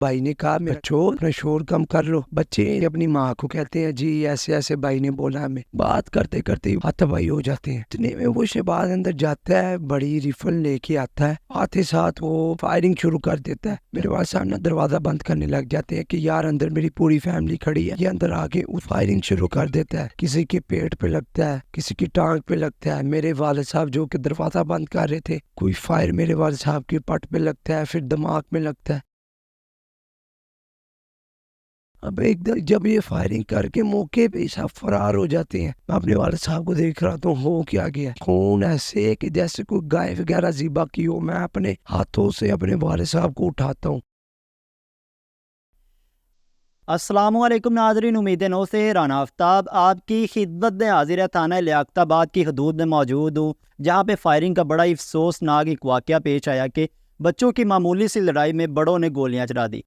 भाई ने कहा मेरा शोर अपना शोर कम कर लो। बच्चे अपनी माँ को कहते हैं जी ऐसे ऐसे भाई ने बोला हमें। बात करते करते हाथापाई हो जाते हैं। इतने में वो शहबाज अंदर जाता है, बड़ी रिफल लेके आता है, आते साथ वो फायरिंग शुरू कर देता है। मेरे वाले साहब ना दरवाजा बंद करने लग जाते हैं कि यार अंदर मेरी पूरी फैमिली खड़ी है। ये अंदर आके फायरिंग शुरू कर देता है। किसी के पेट पे लगता है, किसी की टांग पे लगता है। मेरे वाले साहब जो कि दरवाजा बंद कर रहे थे, कोई फायर मेरे वाले साहब के पट पे लगता है, फिर दिमाग में लगता है। अब एकदम जब ये फायरिंग करके मौके पे सब फरार हो जाते हैं, मैं अपने वाले साहब को देख रहा तो हो क्या गया, खून ऐसे कि जैसे कोई गाय वगैरह ज़िबा की हो। मैं अपने हाथों से अपने वाले साहब को उठाता हूँ। अस्सलामुअलैकुम नाज़रीन, उम्मीद नो से राना आफ्ताब आपकी खिदमत में हाजिर है। थाना लियाकताबाद की हदूद में मौजूद हूँ, जहाँ पे फायरिंग का बड़ा ही अफसोसनाक एक वाक़या पेश आया कि बच्चों की मामूली सी लड़ाई में बड़ों ने गोलियां चला दी।